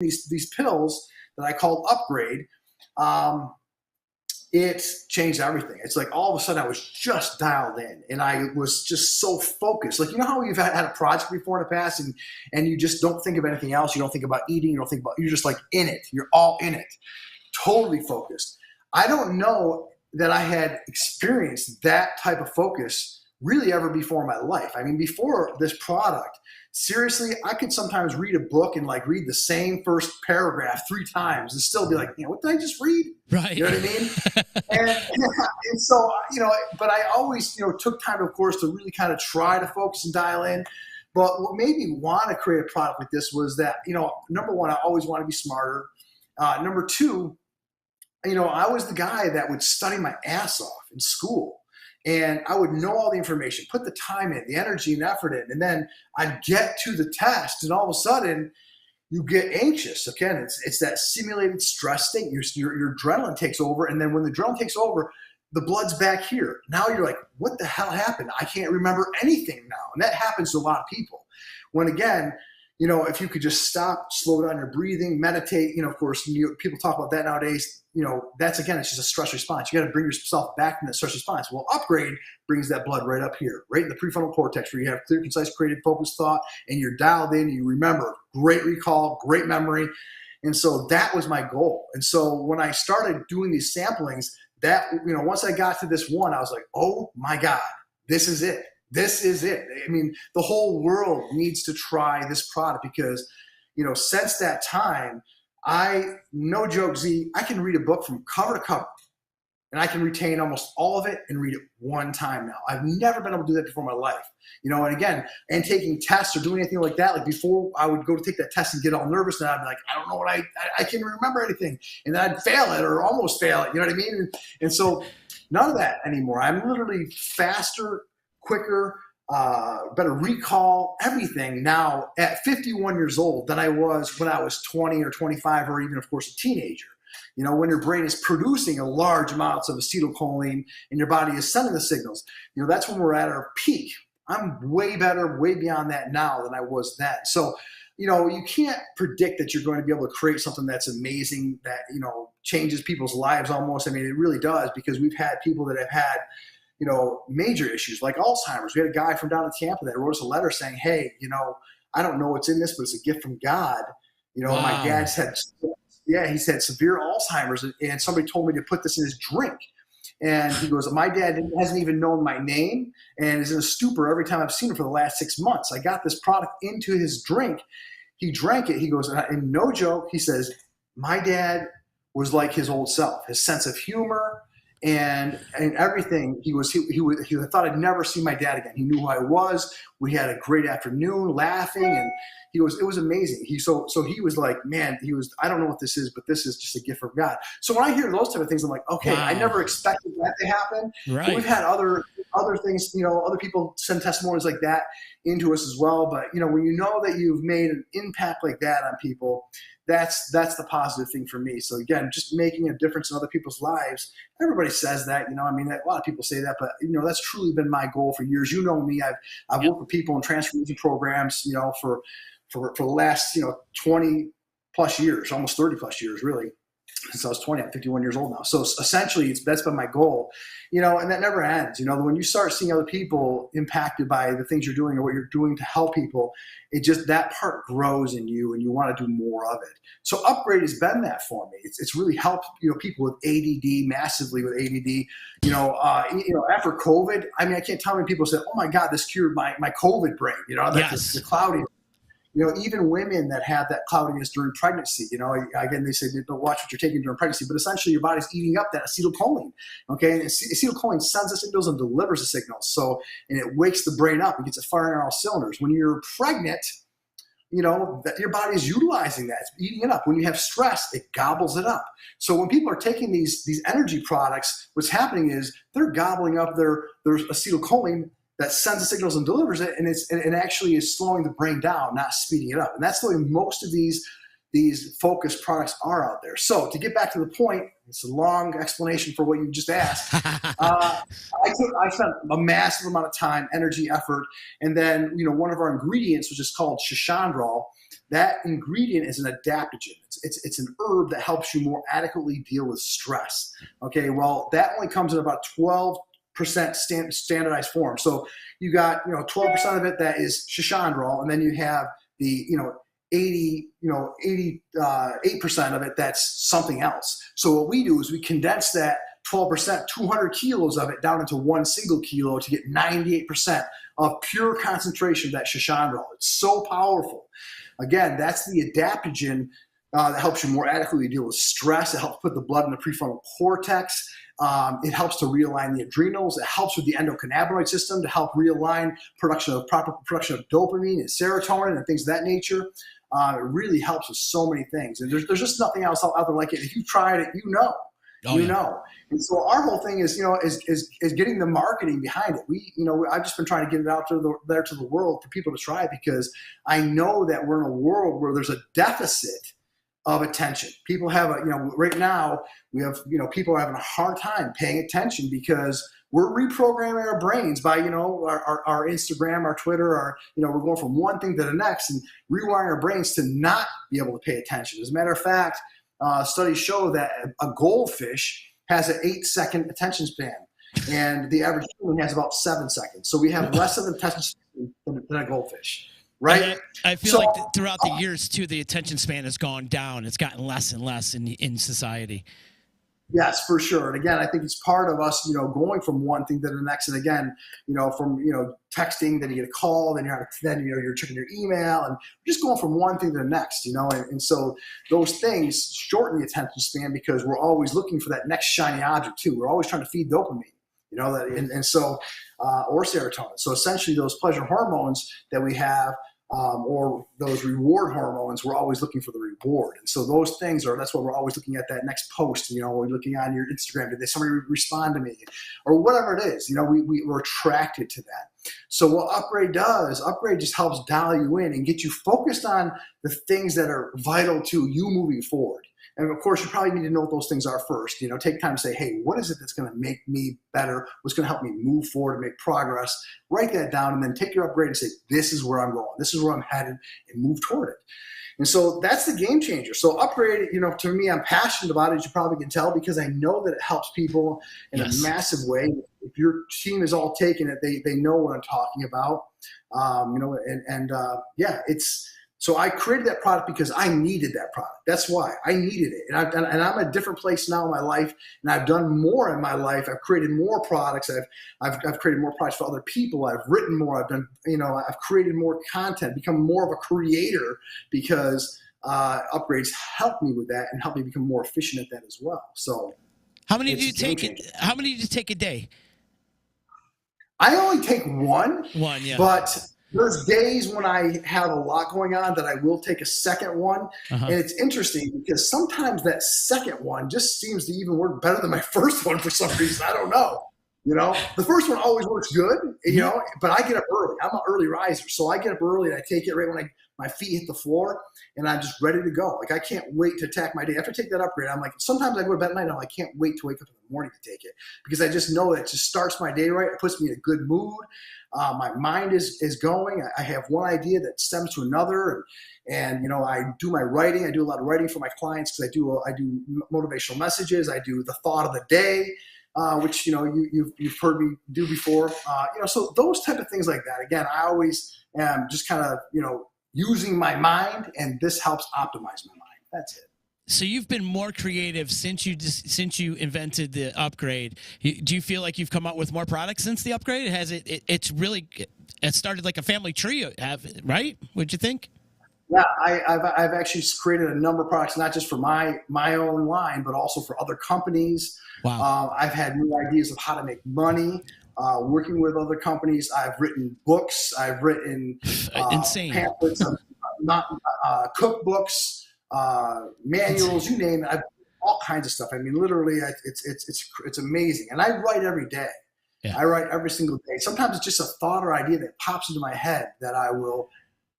these pills that I called Upgrade, it changed everything. It's like all of a sudden I was just dialed in and I was just so focused. Like, you know how you've had a project before in the past and you just don't think of anything else. You don't think about eating. You don't think about, you're just like in it. You're all in it. Totally focused. I don't know that I had experienced that type of focus really ever before in my life. I mean, before this product, seriously, I could sometimes read a book and like read the same first paragraph 3 times and still be like, what did I just read? Right. You know what I mean? and so, but I always, took time, of course, to really kind of try to focus and dial in. But what made me want to create a product like this was that, number one, I always want to be smarter. Number two, I was the guy that would study my ass off in school. And I would know all the information, put the time in, the energy and effort in, and then I'd get to the test, and all of a sudden, you get anxious. Again, it's that simulated stress state. Your adrenaline takes over, and then when the adrenaline takes over, the blood's back here. Now you're like, what the hell happened? I can't remember anything now, and that happens to a lot of people. When again, if you could just stop, slow down your breathing, meditate. Of course, people talk about that nowadays. That's again, it's just a stress response. You got to bring yourself back from that stress response. Well, Upgrade brings that blood right up here, right in the prefrontal cortex, where you have clear, concise, creative, focused thought, and you're dialed in. You remember, great recall, great memory, and so that was my goal. And so when I started doing these samplings, that once I got to this one, I was like, oh my God, this is it. This is it. I mean, the whole world needs to try this product because, since that time, no joke, Z, I can read a book from cover to cover and I can retain almost all of it and read it one time now. I've never been able to do that before in my life, and again, and taking tests or doing anything like that. Like before I would go to take that test and get all nervous and I'd be like, I don't know what I can't remember anything. And then I'd fail it or almost fail it. You know what I mean? And so none of that anymore. I'm literally faster, quicker, better recall, everything now at 51 years old than I was when I was 20 or 25 or even, of course, a teenager. When your brain is producing a large amounts of acetylcholine and your body is sending the signals, that's when we're at our peak. I'm way better, way beyond that now than I was then. So, you can't predict that you're going to be able to create something that's amazing, that, changes people's lives almost. I mean, it really does, because we've had people that have had major issues like Alzheimer's. We had a guy from down in Tampa that wrote us a letter saying, hey, I don't know what's in this, but it's a gift from God. Wow. My dad's he's had severe Alzheimer's, and somebody told me to put this in his drink. And he goes, my dad hasn't even known my name and is in a stupor every time I've seen him for the last 6 months. I got this product into his drink. He drank it. He goes, and no joke, he says, my dad was like his old self, his sense of humor, and everything. He thought I'd never see my dad again. He knew who I was. We had a great afternoon laughing, and it was amazing. He was like, man, I don't know what this is, but this is just a gift from God. So when I hear those type of things, I'm like, okay, wow. I never expected that to happen. Right. But we've had other things, other people send testimonies like that into us as well. But when you know that you've made an impact like that on people, that's the positive thing for me. So again, just making a difference in other people's lives. Everybody says that, a lot of people say that, but that's truly been my goal for years. You know me, I've worked with people in transformation programs, for the last 20 plus years, almost 30 plus years, really. Since I was 20, I'm 51 years old now. So essentially, that's been my goal, and that never ends. When you start seeing other people impacted by the things you're doing or what you're doing to help people, that part grows in you, and you want to do more of it. So Upgrade has been that for me. It's really helped people with ADD massively with ADD. After COVID, I mean, I can't tell how many people said, "Oh my God, this cured my COVID brain." Yes. The cloudy. Even women that have that cloudiness during pregnancy, again, they say don't watch what you're taking during pregnancy, but essentially your body's eating up that acetylcholine, okay? And acetylcholine sends the signals and delivers the signals. So, and it wakes the brain up and gets it firing on all cylinders. When you're pregnant, that your body is utilizing that. It's eating it up. When you have stress, it gobbles it up. So when people are taking these energy products, what's happening is they're gobbling up their acetylcholine that sends the signals and delivers it, and it actually is slowing the brain down, not speeding it up. And that's the way most of these these focused products are out there. So to get back to the point, it's a long explanation for what you just asked. I spent a massive amount of time, energy, effort, and then one of our ingredients, which is called shashandrol. That ingredient is an adaptogen. It's an herb that helps you more adequately deal with stress. Okay, well, that only comes in about 12% standardized form. So you got 12% of it that is shashandrol, and then you have the 8% of it that's something else. So what we do is we condense that 12%, 200 kilos of it down into one single kilo to get 98% of pure concentration of that shashandrol. It's so powerful. Again, that's the adaptogen that helps you more adequately deal with stress. It helps put the blood in the prefrontal cortex. It helps to realign the adrenals. It helps with the endocannabinoid system to help realign proper production of dopamine and serotonin and things of that nature. It really helps with so many things. And there's just nothing else out there like it. If you've tried it, you know. And so our whole thing is getting the marketing behind it. I've just been trying to get it out to the world for people to try it, because I know that we're in a world where there's a deficit of attention. People have right now we have people are having a hard time paying attention because we're reprogramming our brains by our Instagram, our Twitter, we're going from one thing to the next and rewiring our brains to not be able to pay attention. As a matter of fact, studies show that a goldfish has an 8-second attention span, and the average human has about 7 seconds. So we have less of an attention span than a goldfish, right? I feel like throughout the years too, the attention span has gone down. It's gotten less and less in society. Yes, for sure. And again, I think it's part of us, going from one thing to the next. And again, from texting, then you get a call, then you're checking your email, and just going from one thing to the next. And so those things shorten the attention span because we're always looking for that next shiny object too. We're always trying to feed dopamine, or serotonin. So essentially, those pleasure hormones that we have. Or those reward hormones, we're always looking for the reward. And so those things that's what we're always looking at, that next post, we're looking on your Instagram, did somebody respond to me or whatever it is, we're attracted to that. So what Upgrade does, Upgrade just helps dial you in and get you focused on the things that are vital to you moving forward. And of course, you probably need to know what those things are first. Take time to say, hey, what is it that's going to make me better? What's going to help me move forward and make progress? Write that down, and then take your Upgrade and say, this is where I'm going. This is where I'm headed, and move toward it. And so that's the game changer. So Upgrade, to me, I'm passionate about it, as you probably can tell, because I know that it helps people in a massive way. If your team is all taking it, they know what I'm talking about. It's. So I created that product because I needed that product. That's why I needed it. And I'm at a different place now in my life, and I've done more in my life. I've created more products. I've created more products for other people. I've written more. I've created more content, become more of a creator because Upgrades helped me with that and helped me become more efficient at that as well. So how many do you take a day? I only take one. One, yeah. But there's days when I have a lot going on that I will take a second one. And it's interesting because sometimes that second one just seems to even work better than my first one for some reason. I don't know. The first one always works good, but I get up early. I'm an early riser. So I get up early and I take it right when my feet hit the floor, and I'm just ready to go. Like, I can't wait to attack my day. After I take that Upgrade, I'm like, sometimes I go to bed at night and I can't wait to wake up in the morning to take it, because I just know that it just starts my day right. It puts me in a good mood. My mind is going. I have one idea that stems to another, and I do my writing. I do a lot of writing for my clients because I do motivational messages. I do the thought of the day, which you've heard me do before. So those type of things like that. Again, I always am just kind of using my mind, and this helps optimize my mind. That's it. So you've been more creative since you invented the Upgrade. Do you feel like you've come out with more products since the Upgrade? Has it's started like a family tree, right? What'd you think? Yeah, I've actually created a number of products, not just for my own line, but also for other companies. Wow. I've had new ideas of how to make money. Working with other companies. I've written books. I've written insane pamphlets, cookbooks, manuals, you name it. I've all kinds of stuff. I mean, literally, it's amazing. And I write every day. Yeah. I write every single day. Sometimes it's just a thought or idea that pops into my head that I will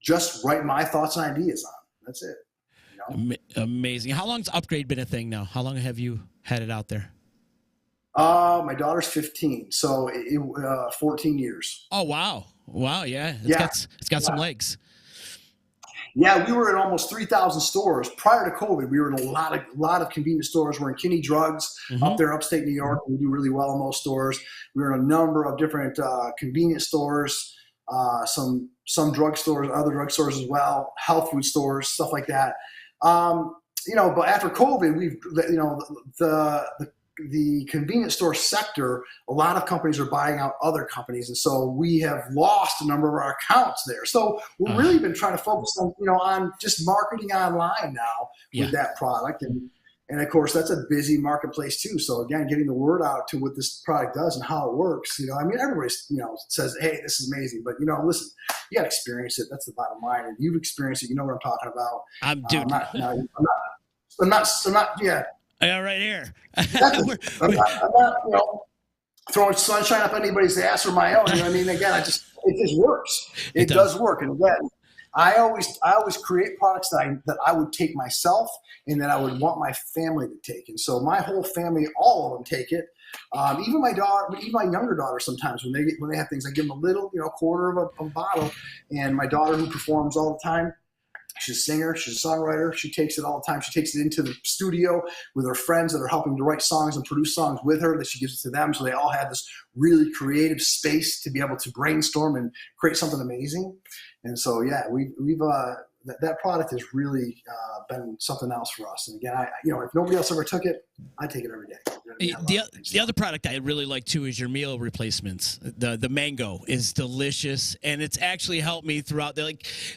just write my thoughts and ideas on. That's it. Amazing. How long's Upgrade been a thing now? How long have you had it out there? My daughter's 15, so 14 years. Oh, wow. Wow. Yeah. Yeah. It's got some legs. Yeah, we were in almost 3,000 stores prior to COVID. We were in a lot of convenience stores. We're in Kinney Drugs up there, upstate New York. We do really well in those stores. We were in a number of different convenience stores, some drug stores, other drug stores as well, health food stores, stuff like that. But after COVID, the convenience store sector, a lot of companies are buying out other companies. And so we have lost a number of our accounts there. So we've really been trying to focus on just marketing online now with that product. And of course, that's a busy marketplace too. So again, getting the word out to what this product does and how it works. Everybody, says, hey, this is amazing. But, listen, you got to experience it. That's the bottom line. And you've experienced it. You know what I'm talking about. I'm not yet. I got right here. I'm not, throwing sunshine up anybody's ass or my own. Again, it just works. It does work. And again, I always create products that I would take myself and that I would want my family to take. And so my whole family, all of them take it. Even my daughter, even my younger daughter, sometimes when they have things, I give them a little, quarter of a bottle. And my daughter, who performs all the time, she's a singer, she's a songwriter. She takes it all the time. She takes it into the studio with her friends that are helping to write songs and produce songs with her, that she gives it to them. So they all have this really creative space to be able to brainstorm and create something amazing. And so, we've that product has really been something else for us. And again, if nobody else ever took it, I take it every day. The other product I really like too is your meal replacements. The mango is delicious, and it's actually helped me throughout the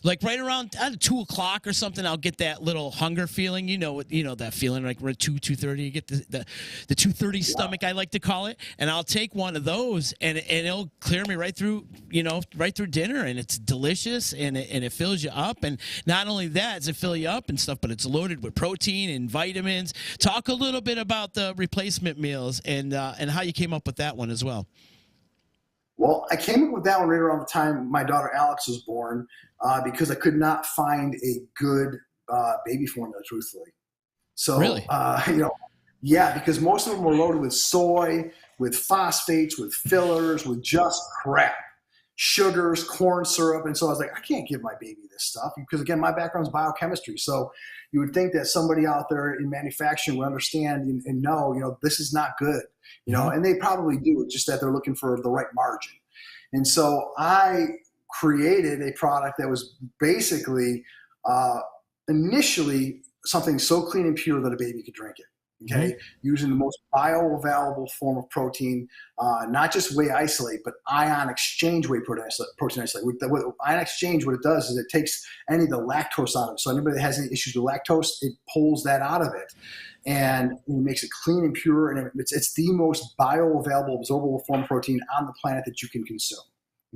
like right around 2:00 or something. I'll get that little hunger feeling. That feeling like we're at 2:30. You get the 2:30 stomach, I like to call it, and I'll take one of those, and it'll clear me right through dinner, and it's delicious, and it fills you up. And not only that, does it fill you up and stuff, but it's loaded with protein and vitamins. Talk a little bit about the replacement meals and how you came up with that one as well. Well, I came up with that one right around the time my daughter Alex was born because I could not find a good baby formula, truthfully. So, really? Because most of them were loaded with soy, with phosphates, with fillers, with just crap. Sugars, corn syrup. And so I was like, I can't give my baby this stuff because, again, my background is biochemistry. So you would think that somebody out there in manufacturing would understand and know, this is not good, and they probably do. It's just that they're looking for the right margin. And so I created a product that was basically initially something so clean and pure that a baby could drink it. Okay, using the most bioavailable form of protein, not just whey isolate, but ion exchange whey protein isolate. With ion exchange, what it does is it takes any of the lactose out of it. So anybody that has any issues with lactose, it pulls that out of it, and it makes it clean and pure. And it's the most bioavailable, absorbable form of protein on the planet that you can consume.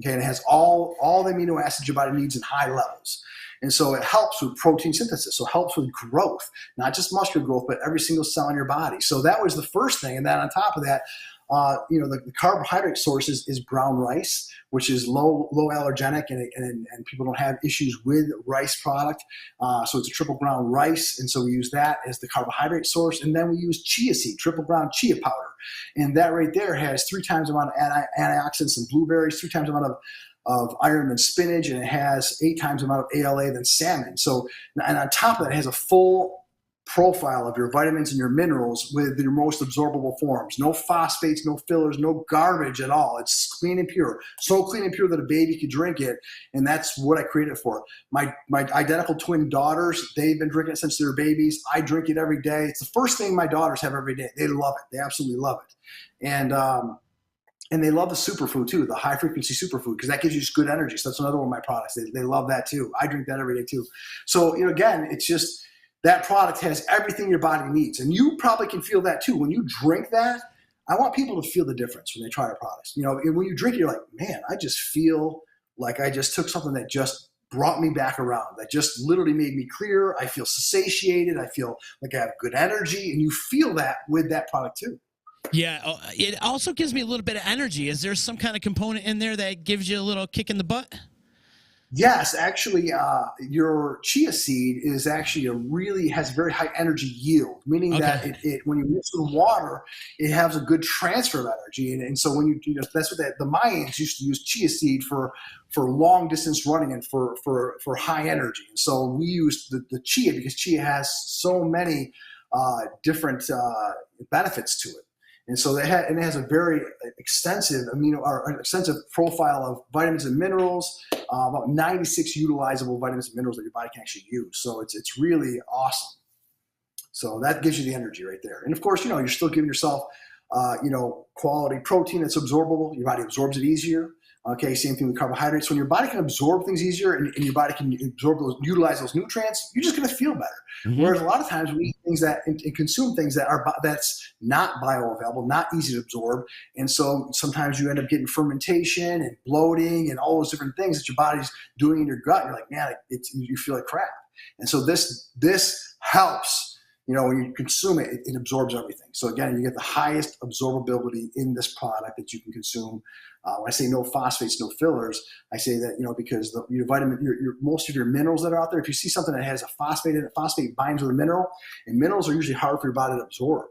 Okay, and it has all the amino acids your body needs in high levels. And so it helps with protein synthesis. So it helps with growth, not just muscular growth, but every single cell in your body. So that was the first thing. And then on top of that, the carbohydrate source is brown rice, which is low allergenic, and people don't have issues with rice product. So it's a triple ground rice. And so we use that as the carbohydrate source. And then we use chia seed, triple ground chia powder. And that right there has 3 times the amount of antioxidants than blueberries, 3 times the amount of iron than spinach, and it has 8 times the amount of ALA than salmon. So, and on top of that, it has a full profile of your vitamins and your minerals with your most absorbable forms. No phosphates, no fillers, no garbage at all. It's clean and pure. So clean and pure that a baby could drink it, and that's what I created it for. My identical twin daughters, they've been drinking it since they were babies. I drink it every day. It's the first thing my daughters have every day. They love it. They absolutely love it. And they love the superfood too, the high frequency superfood, because that gives you just good energy. So that's another one of my products. They love that too. I drink that every day too. So, again, it's just that product has everything your body needs. And you probably can feel that too. When you drink that, I want people to feel the difference when they try our products. And when you drink it, you're like, man, I just feel like I just took something that just brought me back around, that just literally made me clear. I feel satiated. I feel like I have good energy. And you feel that with that product too. Yeah, it also gives me a little bit of energy. Is there some kind of component in there that gives you a little kick in the butt? Yes, actually, your chia seed is actually has very high energy yield, meaning Okay. that when you mix with water, it has a good transfer of energy, and so when that's what the Mayans used to use chia seed for long distance running and for high energy, and so we used the chia because chia has so many different benefits to it. And so it has a very extensive extensive profile of vitamins and minerals, about 96 utilizable vitamins and minerals that your body can actually use. So it's really awesome. So that gives you the energy right there. And of course, you're still giving yourself, quality protein that's absorbable. Your body absorbs it easier. Okay, same thing with carbohydrates. When your body can absorb things easier and your body can utilize those nutrients, you're just going to feel better. Mm-hmm. Whereas a lot of times we eat things and consume things that's not bioavailable, not easy to absorb, and so sometimes you end up getting fermentation and bloating and all those different things that your body's doing in your gut. And you're like, man, you feel like crap. And so this helps. When you consume it, it absorbs everything. So again, you get the highest absorbability in this product that you can consume. When I say no phosphates, no fillers, I say that because your vitamin, most of your minerals that are out there. If you see something that has a phosphate in it, phosphate binds with a mineral, and minerals are usually hard for your body to absorb.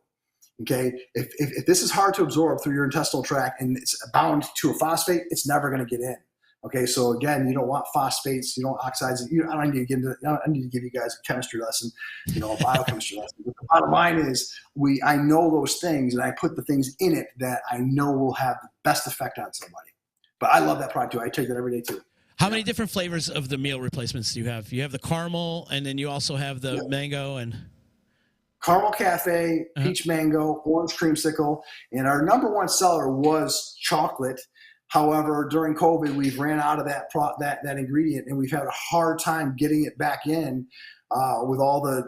Okay, if this is hard to absorb through your intestinal tract and it's bound to a phosphate, it's never going to get in. Okay, so again, you don't want phosphates, you don't want oxides. I don't need to give you guys a chemistry lesson, a biochemistry lesson. But the bottom line is, I know those things, and I put the things in it that I know will have the best effect on somebody. But I love that product too. I take that every day too. How many different flavors of the meal replacements do you have? You have the caramel, and then you also have the mango and caramel cafe, peach mango, orange creamsicle, and our number one seller was chocolate. However, during COVID, we've ran out of that ingredient, and we've had a hard time getting it back in with all the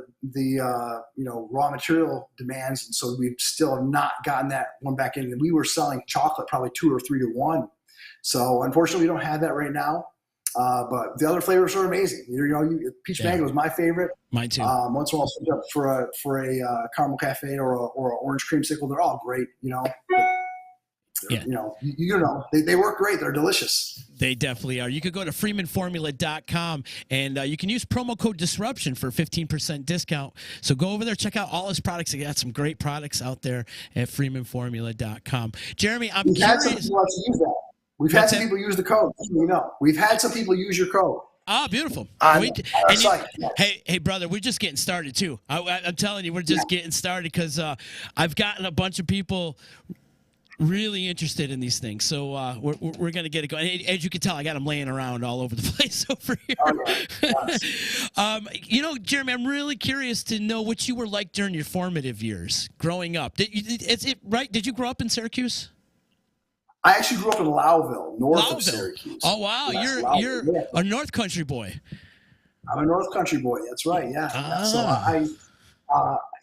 raw material demands, and so we've still not gotten that one back in. And we were selling chocolate probably 2 or 3 to 1. So unfortunately, we don't have that right now. But the other flavors are amazing. Peach mango is my favorite. Mine too. Once in a while, I'll switch up for a caramel cafe or an orange creamsicle. They're all great, Yeah. They work great. They're delicious. They definitely are. You could go to freemanformula.com and you can use promo code disruption for 15% discount. So go over there, check out all his products. They got some great products out there at freemanformula.com. Jeremy, I'm curious. Had some people use that. We've had some people use the code. We've had some people use your code. Ah, beautiful. Hey, brother, we're just getting started too. I'm telling you, we're just getting started because I've gotten a bunch of people really interested in these things, so we're going to get it going. As you can tell, I got them laying around all over the place over here. Jeremy, I'm really curious to know what you were like during your formative years growing up. Is it right? Did you grow up in Syracuse? I actually grew up in Lowville, north of Syracuse. Oh wow, you're a North Country boy. I'm a North Country boy. That's right. Yeah. So I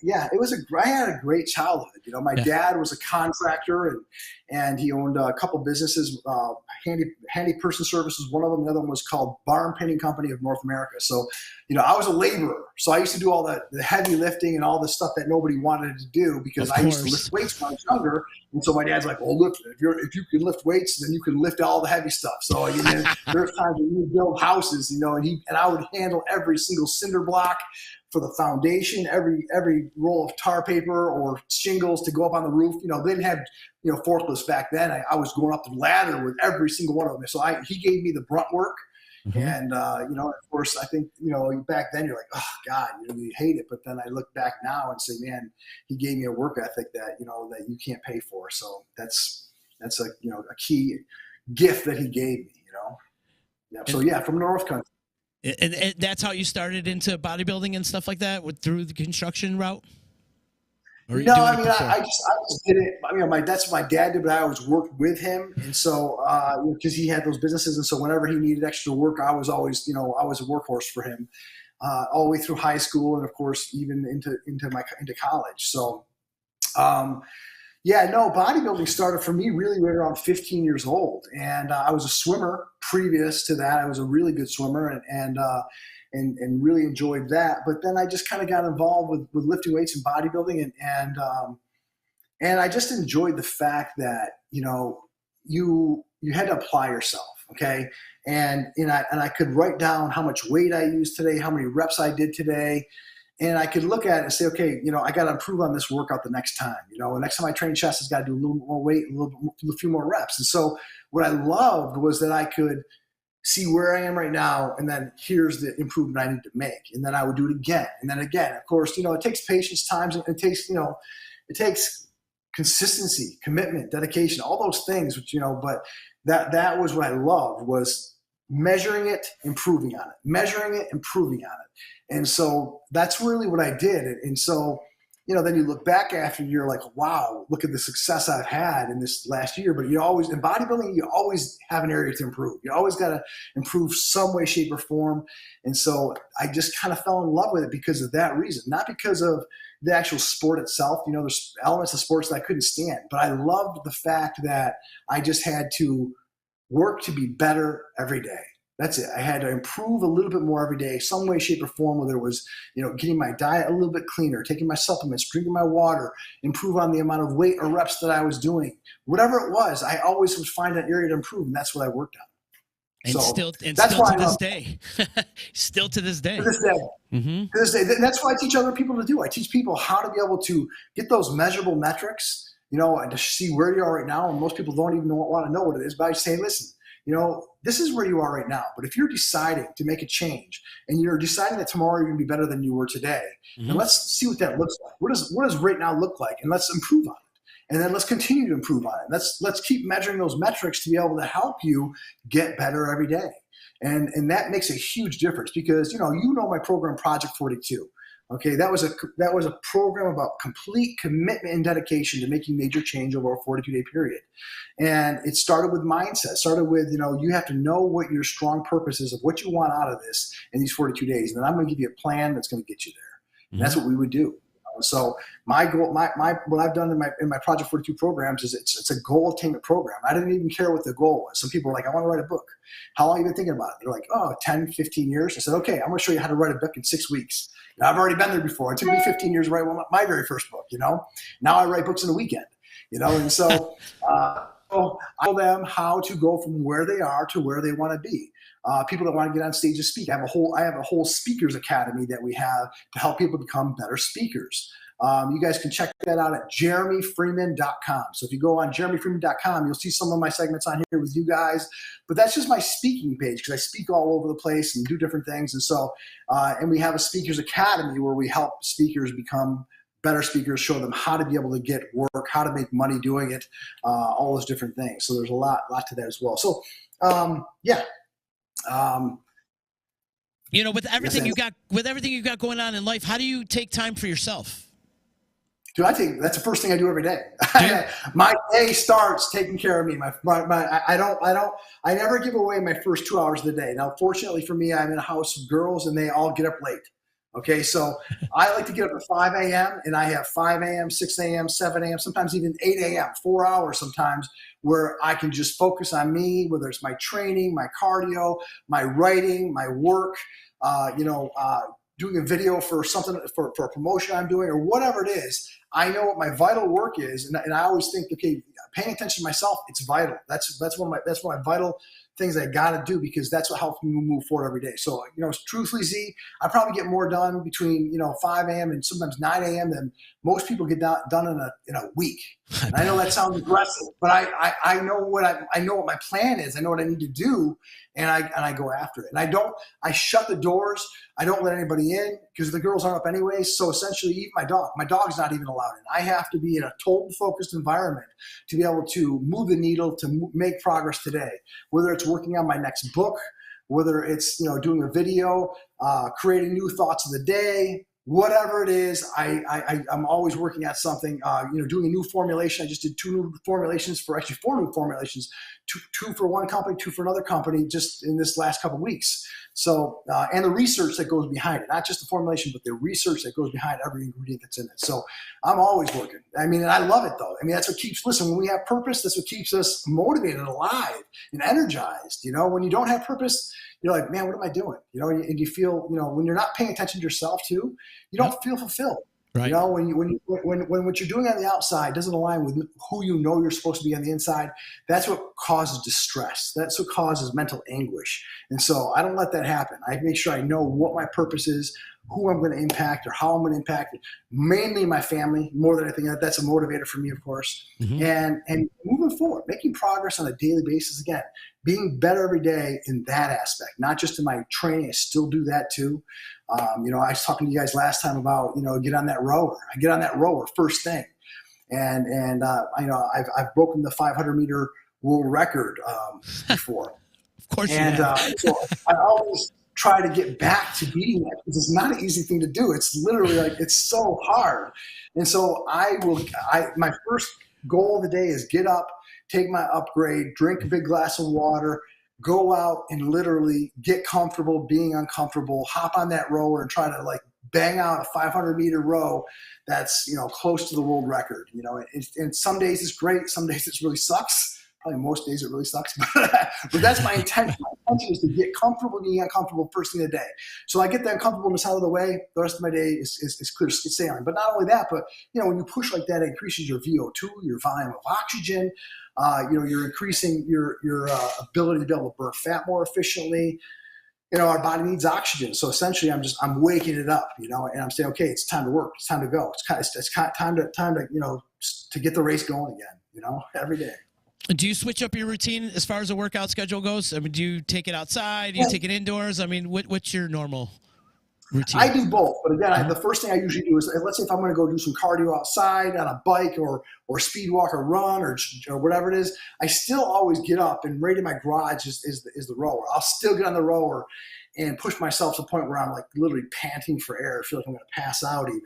had a great childhood. My dad was a contractor and he owned a couple businesses. Handy Person Services, one of them. The other one was called Barn Painting Company of North America. So, I was a laborer. So I used to do all the heavy lifting and all the stuff that nobody wanted to do because I used to lift weights when I was younger. And so my dad's like, well, look, if you can lift weights, then you can lift all the heavy stuff. So there's times when you build houses, and I would handle every single cinder block for the foundation, every roll of tar paper or shingles to go up on the roof. They didn't have forklifts back then. I was going up the ladder with every single one of them. So he gave me the brunt work. Mm-hmm. And of course, I think back then you're like, oh God, you hate it. But then I look back now and say, man, he gave me a work ethic that that you can't pay for. So that's a key gift that he gave me. Yeah. So from North Country. And that's how you started into bodybuilding and stuff like that through the construction route? I just did it. That's what my dad did, but I always worked with him. And so, because he had those businesses. And so whenever he needed extra work, I was always, I was a workhorse for him all the way through high school. And of course, even into college. So, bodybuilding started for me really right around 15 years old. And I was a swimmer previous to that. I was a really good swimmer and really enjoyed that. But then I just kind of got involved with lifting weights and bodybuilding. And I just enjoyed the fact that, you you had to apply yourself. Okay. And I could write down how much weight I used today, how many reps I did today. And I could look at it and say, okay, I got to improve on this workout the next time. The next time I train chest, I've got to do a little more weight, a few more reps. And so what I loved was that I could see where I am right now, and then here's the improvement I need to make. And then I would do it again, and then again. Of course, it takes patience, times, and it takes consistency, commitment, dedication, all those things. Which but that was what I loved, was measuring it, improving on it, measuring it, improving on it. And so that's really what I did. And so then you look back after a year like, wow, look at the success I've had in this last year. But in bodybuilding, you always have an area to improve. You always got to improve some way, shape, or form. And so I just kind of fell in love with it because of that reason, not because of the actual sport itself. There's elements of sports that I couldn't stand, but I loved the fact that I just had to work to be better every day. That's it. I had to improve a little bit more every day, some way, shape, or form, whether it was, getting my diet a little bit cleaner, taking my supplements, drinking my water, improve on the amount of weight or reps that I was doing. Whatever it was, I always would find an area to improve, and that's what I worked on. And still to this day. Still to this day. To this day. Mm-hmm. To this day. That's what I teach other people to do. I teach people how to be able to get those measurable metrics, and to see where you are right now. And most people don't even want to know what it is, but I say, listen, this is where you are right now. But if you're deciding to make a change and you're deciding that tomorrow you're going to be better than you were today, mm-hmm. and let's see what that looks like. What does right now look like? And let's improve on it. And then let's continue to improve on it. Let's keep measuring those metrics to be able to help you get better every day. And that makes a huge difference because, my program, Project 42. Okay, that was a program about complete commitment and dedication to making major change over a 42-day period. And it started with mindset. It started with, you have to know what your strong purpose is of what you want out of this in these 42 days. And then I'm going to give you a plan that's going to get you there. And that's what we would do. So my goal, what I've done in my Project 42 programs is it's a goal attainment program. I didn't even care what the goal was. Some people are like, I want to write a book. How long have you been thinking about it? They're like, 10, 15 years. I said, okay, I'm going to show you how to write a book in 6 weeks. I've already been there before. It took me 15 years to write my very first book, Now I write books in a weekend, and so I tell them how to go from where they are to where they want to be. People that want to get on stage to speak. I have a whole speakers academy that we have to help people become better speakers. You guys can check that out at JeramyFreeman.com. So if you go on JeramyFreeman.com, you'll see some of my segments on here with you guys. But that's just my speaking page because I speak all over the place and do different things. And so, and we have a speakers academy where we help speakers become better speakers, show them how to be able to get work, how to make money doing it, all those different things. So there's a lot to that as well. So, with everything you got going on in life, how do you take time for yourself? Dude, that's the first thing I do every day. My day starts taking care of me. I never give away my first 2 hours of the day. Now, fortunately for me, I'm in a house of girls and they all get up late. Okay, so I like to get up at 5 a.m. and I have 5 a.m., 6 a.m., 7 a.m., sometimes even 8 a.m., 4 hours sometimes, where I can just focus on me, whether it's my training, my cardio, my writing, my work, doing a video for something for a promotion I'm doing or whatever it is. I know what my vital work is, and I always think, okay, paying attention to myself, it's vital. That's one of my vital things I got to do because that's what helps me move forward every day. So, truthfully, Z, I probably get more done between 5 a.m. and sometimes 9 a.m. than most people get done in a week. And I know that sounds aggressive, but I know what my plan is. I know what I need to do, and I go after it. And I shut the doors. I don't let anybody in because the girls aren't up anyway. So essentially, even my dog's not even allowed in. I have to be in a total focused environment to be able to move the needle to make progress today. Whether it's working on my next book, whether it's doing a video, creating new thoughts of the day. Whatever it is, I'm always working at something, doing a new formulation. I just did 4 new formulations, two for one company, 2 for another company just in this last couple of weeks. So, and the research that goes behind it, not just the formulation, but the research that goes behind every ingredient that's in it. So I'm always working. And I love it though. That's what listen, when we have purpose, that's what keeps us motivated, alive, and energized. When you don't have purpose, you're like, man, what am I doing? And you feel, when you're not paying attention to yourself too, you don't feel fulfilled. Right. You know, when what you're doing on the outside doesn't align with who you know you're supposed to be on the inside, that's what causes distress. That's what causes mental anguish. And so I don't let that happen. I make sure I know what my purpose is, who I'm going to impact, or how I'm going to impact it. Mainly my family, more than anything. That's a motivator for me, of course. And moving forward, making progress on a daily basis. Again, being better every day in that aspect, not just in my training. I still do that too. You know, I was talking to you guys last time about, you know, get on that rower. I get on that rower first thing. And you know, I've broken the 500-meter world record before. Of course you and have. So I always try to get back to beating that because it's not an easy thing to do. It's literally like, it's so hard. And so my first goal of the day is get up, take my upgrade, drink a big glass of water, go out and literally get comfortable being uncomfortable, hop on that rower and try to like bang out a 500-meter row that's, you know, close to the world record. You know, and some days it's great, some days it really sucks. Probably most days it really sucks, but that's my intention. My intention is to get comfortable being uncomfortable first thing of the day. So I get the uncomfortableness out of the way. The rest of my day is clear sailing. But not only that, but you know, when you push like that, it increases your VO2, your volume of oxygen. You know, you're increasing your ability to be able to burn fat more efficiently. You know, our body needs oxygen. So essentially I'm waking it up, you know, and I'm saying, okay, it's time to work. It's time to go. It's time to, you know, to get the race going again, you know, every day. Do you switch up your routine as far as the workout schedule goes? I mean, do you take it outside? Do you take it indoors? I mean, what's your normal routine? I do both. But again, the first thing I usually do is, let's say if I'm going to go do some cardio outside on a bike or speed walk or run or whatever it is, I still always get up, and right in my garage is the rower. I'll still get on the rower and push myself to the point where I'm like literally panting for air. I feel like I'm going to pass out even.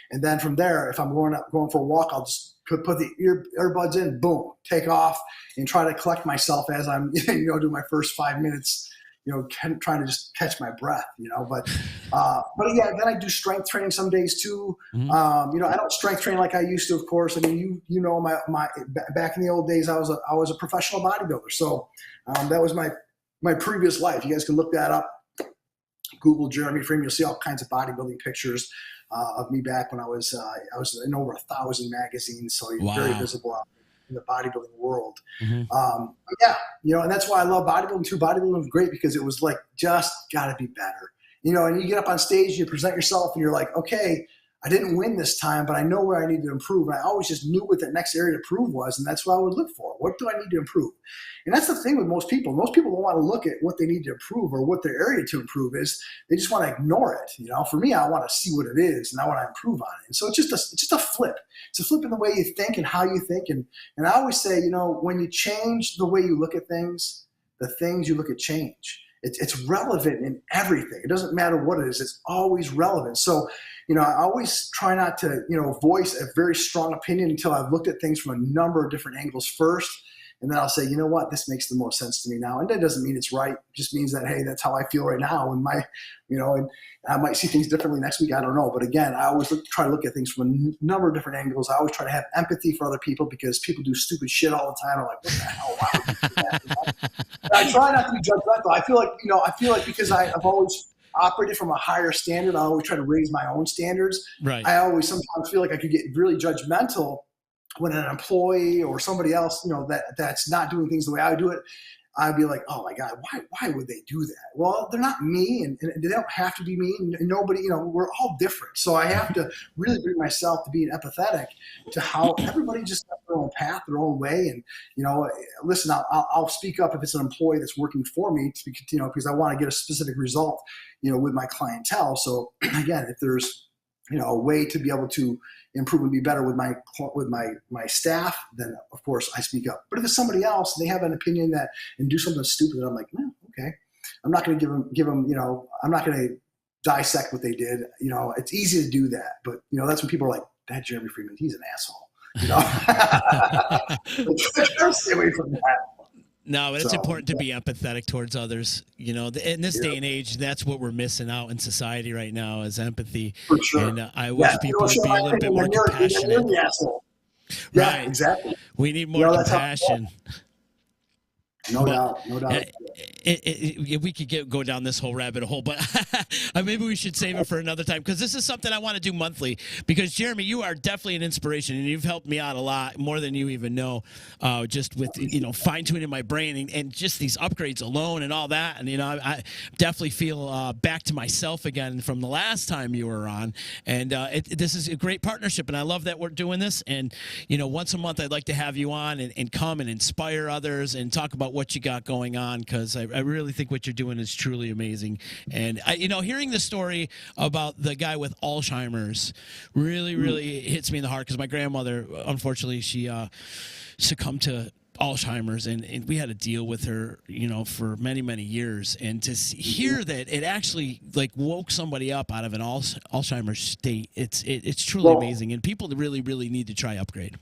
And then from there, if I'm going for a walk, I'll just put the earbuds in, boom, take off, and try to collect myself as I'm, you know, do my first 5 minutes, you know, trying to just catch my breath, you know. But yeah, then I do strength training some days too. You know, I don't strength train like I used to, of course. I mean, you know, my back in the old days, I was a professional bodybuilder. So that was my previous life. You guys can look that up. Google Jeramy Freeman. You'll see all kinds of bodybuilding pictures of me back when I was in over 1,000 magazines. So you're very visible out in the bodybuilding world. Yeah, you know, and that's why I love bodybuilding too. Bodybuilding was great because it was like, just got to be better. You know, and you get up on stage, you present yourself, and you're like, okay, I didn't win this time, but I know where I need to improve. And I always just knew what that next area to improve was, and that's what I would look for. What do I need to improve? And that's the thing with most people. Most people don't want to look at what they need to improve or what their area to improve is. They just want to ignore it. You know, for me, I want to see what it is, and I want to improve on it. And so it's just a flip. It's a flip in the way you think and how you think. And I always say, you know, when you change the way you look at things, the things you look at change. It's relevant in everything. It doesn't matter what it is. It's always relevant. So, you know, I always try not to, you know, voice a very strong opinion until I've looked at things from a number of different angles first. And then I'll say, you know what, this makes the most sense to me now. And that doesn't mean it's right. It just means that, hey, that's how I feel right now. And and I might see things differently next week. I don't know. But again, I always try to look at things from a number of different angles. I always try to have empathy for other people because people do stupid shit all the time. I'm like, what the hell? Why would you do that? I try not to be judgmental. I feel like because I've always operated from a higher standard, I always try to raise my own standards. Right. I always sometimes feel like I could get really judgmental when an employee or somebody else, you know, that's not doing things the way I do it. I'd be like, oh my God, why would they do that? Well, they're not me, and they don't have to be me, and nobody, you know, we're all different. So I have to really bring myself to being empathetic to how everybody just has their own path, their own way. And, you know, listen, I'll speak up if it's an employee that's working for me, you know, because I want to get a specific result, you know, with my clientele. So again, if there's, you know, a way to be able to improve and be better with my staff, then of course I speak up. But if it's somebody else and they have an opinion and do something stupid, I'm like, okay, I'm not going to give them, you know, I'm not going to dissect what they did. You know, it's easy to do that, but you know, that's when people are like, that Jeramy Freeman, he's an asshole. You know, try to stay away from that. No, but it's important to be empathetic towards others. You know, in this day and age, that's what we're missing out in society right now is empathy. For sure. And I wish people would be a little bit more compassionate. Yeah, Right. exactly. We need more compassion. No But doubt, no doubt. we could go down this whole rabbit hole, but maybe we should save it for another time, because this is something I want to do monthly. Because Jeramy, you are definitely an inspiration, and you've helped me out a lot, more than you even know, just with fine tuning my brain and just these upgrades alone and all that. And I definitely feel back to myself again from the last time you were on. And this is a great partnership, and I love that we're doing this. And once a month, I'd like to have you on and come and inspire others and talk about what you got going on, because I really think what you're doing is truly amazing. And hearing the story about the guy with Alzheimer's really hits me in the heart, because my grandmother, unfortunately, she succumbed to Alzheimer's, and we had to deal with her, for many years. And to hear that it actually woke somebody up out of an Alzheimer's state, it's truly amazing. And people really need to try Upgrade.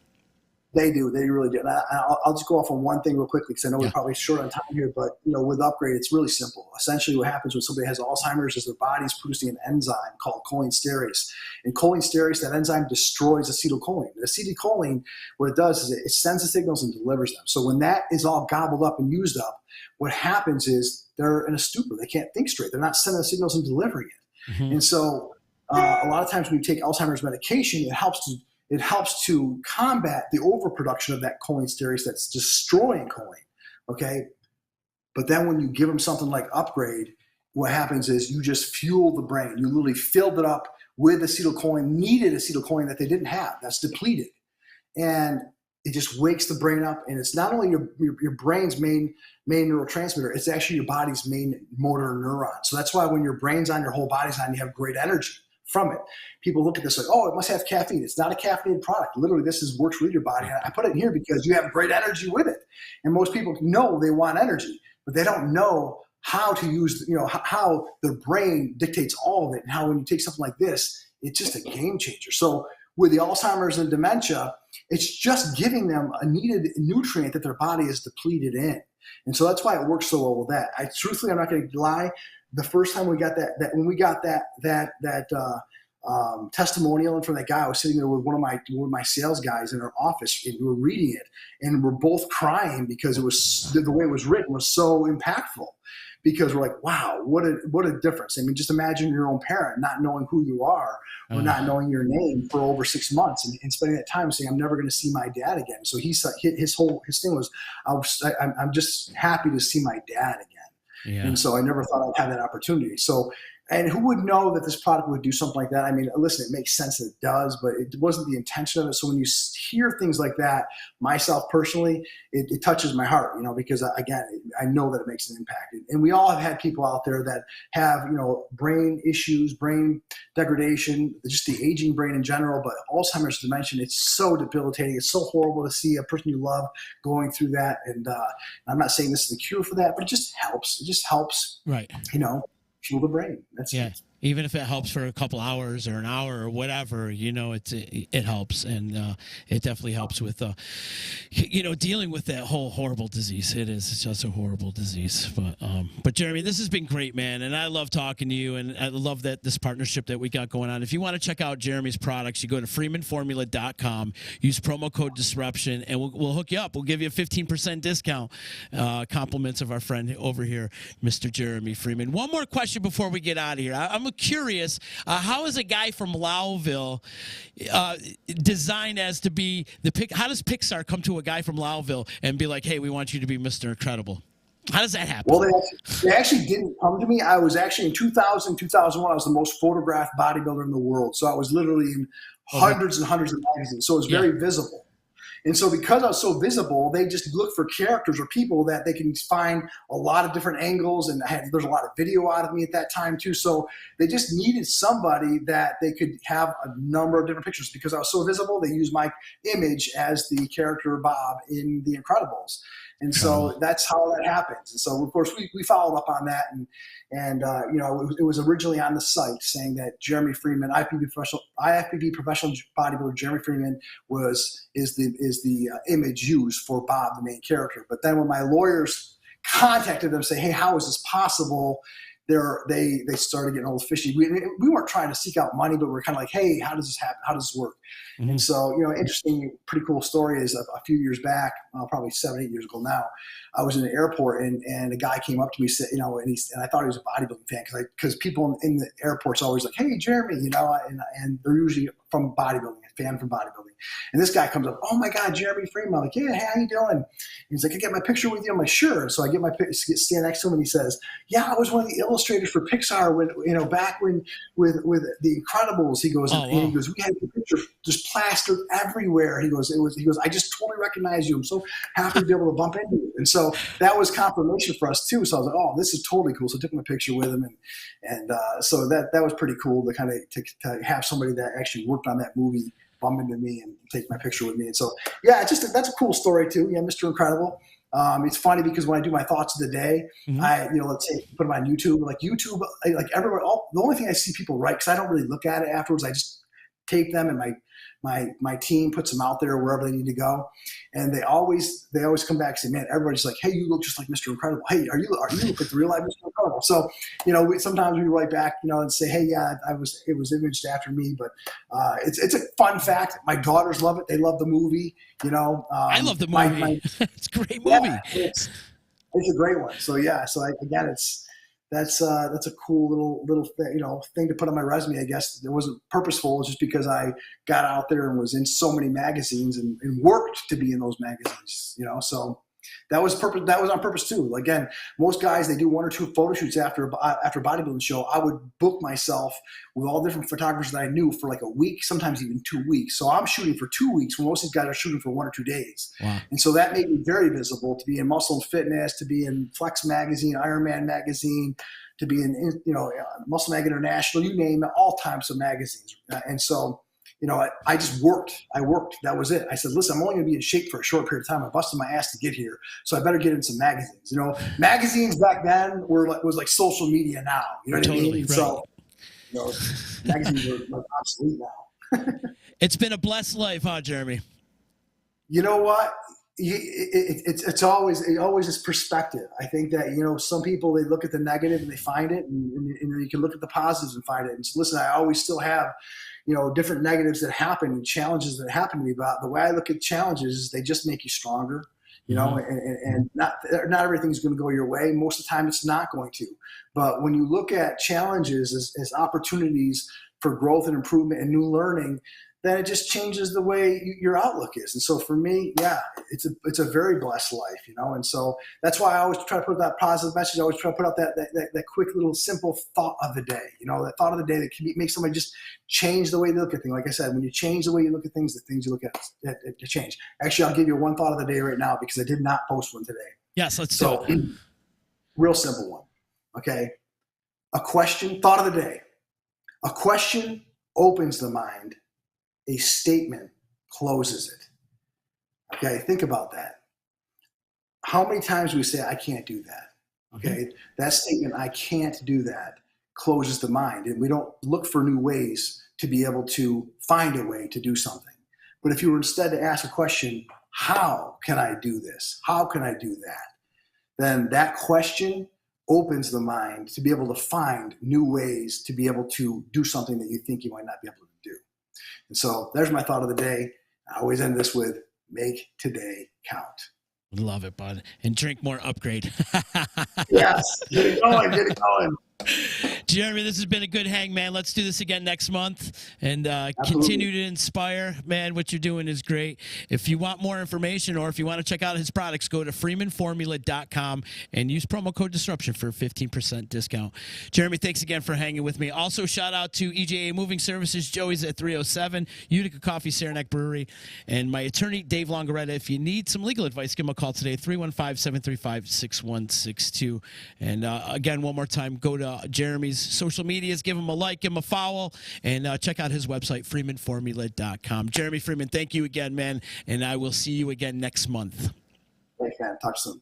They do. They really do. And I'll just go off on one thing real quickly, because I know we're probably short on time here. But with Upgrade, it's really simple. Essentially, what happens when somebody has Alzheimer's is their body's producing an enzyme called cholinesteryase. And cholinesteryase, that enzyme destroys acetylcholine. And acetylcholine, what it does is it sends the signals and delivers them. So when that is all gobbled up and used up, what happens is they're in a stupor. They can't think straight. They're not sending the signals and delivering it. Mm-hmm. And so a lot of times when you take Alzheimer's medication, it helps to combat the overproduction of that cholinesteryase that's destroying choline, okay? But then when you give them something like Upgrade, what happens is you just fuel the brain. You literally filled it up with needed acetylcholine that they didn't have, that's depleted. And it just wakes the brain up, and it's not only your brain's main neurotransmitter, it's actually your body's main motor neuron. So that's why when your brain's on, your whole body's on, you have great energy from it. People look at this like, oh, it must have caffeine. It's not a caffeinated product. Literally, works with your body. I put it in here because you have great energy with it. And most people know they want energy, but they don't know how to use, how their brain dictates all of it, and how when you take something like this, it's just a game changer. So with the Alzheimer's and dementia, it's just giving them a needed nutrient that their body is depleted in. And so that's why it works so well with that. Truthfully, I'm not going to lie. The first time we got when we got that testimonial from that guy, I was sitting there with one of my sales guys in our office, and we were reading it, and we're both crying because it was the way it was written was so impactful. Because we're like, wow, what a difference. I mean, just imagine your own parent not knowing who you are or not knowing your name for over 6 months and spending that time saying, I'm never going to see my dad again. So his thing was, I'm just happy to see my dad again. Yeah. And so I never thought I'd have that opportunity. So, and who would know that this product would do something like that? I mean, listen, it makes sense that it does, but it wasn't the intention of it. So when you hear things like that, myself personally, it touches my heart, because again, I know that it makes an impact. And we all have had people out there that have, brain issues, brain degradation, just the aging brain in general, but Alzheimer's dementia, it's so debilitating. It's so horrible to see a person you love going through that. And I'm not saying this is the cure for that, but it just helps. It just helps, right? Fuel the brain. That's it. Even if it helps for a couple hours or an hour or whatever, it helps, and it definitely helps with, dealing with that whole horrible disease. It's just a horrible disease. But Jeramy, this has been great, man, and I love talking to you, and I love this partnership that we got going on. If you want to check out Jeramy's products, you go to freemanformula.com, use promo code Disruption, and we'll hook you up. We'll give you a 15% discount. Compliments of our friend over here, Mr. Jeramy Freeman. One more question before we get out of here. I'm curious, how is a guy from Lowville designed as to be how does Pixar come to a guy from Lowville and be like, hey, we want you to be Mr. Incredible? How does that happen? Well, they actually didn't come to me. I was actually in 2000, 2001, I was the most photographed bodybuilder in the world. So I was literally in hundreds and hundreds of magazines. So it was very visible. And so because I was so visible, they just look for characters or people that they can find a lot of different angles. And there's a lot of video out of me at that time too. So they just needed somebody that they could have a number of different pictures. Because I was so visible, they used my image as the character Bob in The Incredibles. And so that's how that happens. And so, of course, we followed up on that. And it was originally on the site saying that Jeramy Freeman, IFBB professional bodybuilder Jeramy Freeman is the image used for Bob, the main character. But then when my lawyers contacted them, say, hey, how is this possible? They started getting a little fishy. We weren't trying to seek out money, but we're kind of like, hey, how does this happen? How does this work? Mm-hmm. And so, interesting, pretty cool story is a few years back, probably 7-8 years ago now, I was in the airport and a guy came up to me, said, and I thought he was a bodybuilding fan because people in the airport's always like, hey, Jeremy, and they're usually from bodybuilding, a fan from bodybuilding. And this guy comes up, oh my God, Jeramy Freeman. I'm like, yeah, hey, how you doing? And he's like, I get my picture with you. I'm like, sure. So I get stand next to him, and he says, yeah, I was one of the illustrators for Pixar when, back when with The Incredibles. He goes, and he goes, we had your picture just plastered everywhere. He goes, I just totally recognize you. I'm so happy to be able to bump into you. And so that was confirmation for us too. So I was like, oh, this is totally cool. So I took my picture with him, and so that was pretty cool to kind of to have somebody that actually worked on that movie bump into me and take my picture with me. And so, yeah, that's a cool story too. Yeah, Mr. Incredible. It's funny because when I do my thoughts of the day, I, let's say put them on YouTube, like everyone, the only thing I see people write, because I don't really look at it afterwards, I just tape them, and my team puts them out there wherever they need to go. And they always come back and say, man, everybody's like, hey, you look just like Mr. Incredible. Hey, are you look like the real life Mr. Incredible? So, sometimes we write back, and say, hey, yeah, it was imaged after me. But it's a fun fact. My daughters love it. They love the movie. I love the movie. It's a great movie. Yeah, it's a great one. So yeah. So that's a cool little thing to put on my resume. I guess it wasn't purposeful. It's just because I got out there and was in so many magazines and worked to be in those magazines. So that was purpose. That was on purpose too. Again, most guys, they do one or two photo shoots after a bodybuilding show. I would book myself with all different photographers that I knew for like a week, sometimes even 2 weeks. So I'm shooting for 2 weeks when most of these guys are shooting for 1 or 2 days. Wow. And so that made me very visible to be in Muscle and Fitness, to be in Flex Magazine, Ironman Magazine, to be in Muscle Mag International, you name it, all types of magazines. And so, I just worked. That was it. I said, listen, I'm only going to be in shape for a short period of time. I busted my ass to get here, so I better get in some magazines. Magazines back then was like social media now. You know what I mean? Right. So, magazines are obsolete now. It's been a blessed life, huh, Jeremy? You know what? It's always is perspective. I think that some people, they look at the negative and they find it, and you can look at the positives and find it. And so, listen, I always still have different negatives that happen and challenges that happen to me. But the way I look at challenges is they just make you stronger. And not everything's going to go your way. Most of the time, it's not going to. But when you look at challenges as opportunities for growth and improvement and new learning, then it just changes the way your outlook is. And so for me, yeah, it's a very blessed life, And so that's why I always try to put that positive message. I always try to put out that quick little simple thought of the day, that thought of the day that can make somebody just change the way they look at things. Like I said, when you change the way you look at things, the things you look at change. Actually, I'll give you one thought of the day right now because I did not post one today. Yes, let's do it. Real simple one. Okay. Thought of the day. A question opens the mind. A statement closes it. Okay, think about that. How many times we say, I can't do that? Okay, that statement, I can't do that, closes the mind. And we don't look for new ways to be able to find a way to do something. But if you were instead to ask a question, how can I do this? How can I do that? Then that question opens the mind to be able to find new ways to be able to do something that you think you might not be able to do. And so there's my thought of the day. I always end this with make today count. Love it, bud. And drink more Upgrade. Yes. Get it going. Jeremy, this has been a good hang, man. Let's do this again next month and continue to inspire. Man, what you're doing is great. If you want more information or if you want to check out his products, go to freemanformula.com and use promo code Disruption for a 15% discount. Jeremy, thanks again for hanging with me. Also, shout out to EJA Moving Services, Joey's at 307, Utica Coffee, Saranac Brewery, and my attorney, Dave Longaretta. If you need some legal advice, give him a call today, 315-735-6162. And again, one more time, go to Jeremy's social medias, give him a like, give him a follow, and check out his website, freemanformula.com. Jeramy Freeman, thank you again, man, and I will see you again next month. Thanks, man. Talk soon.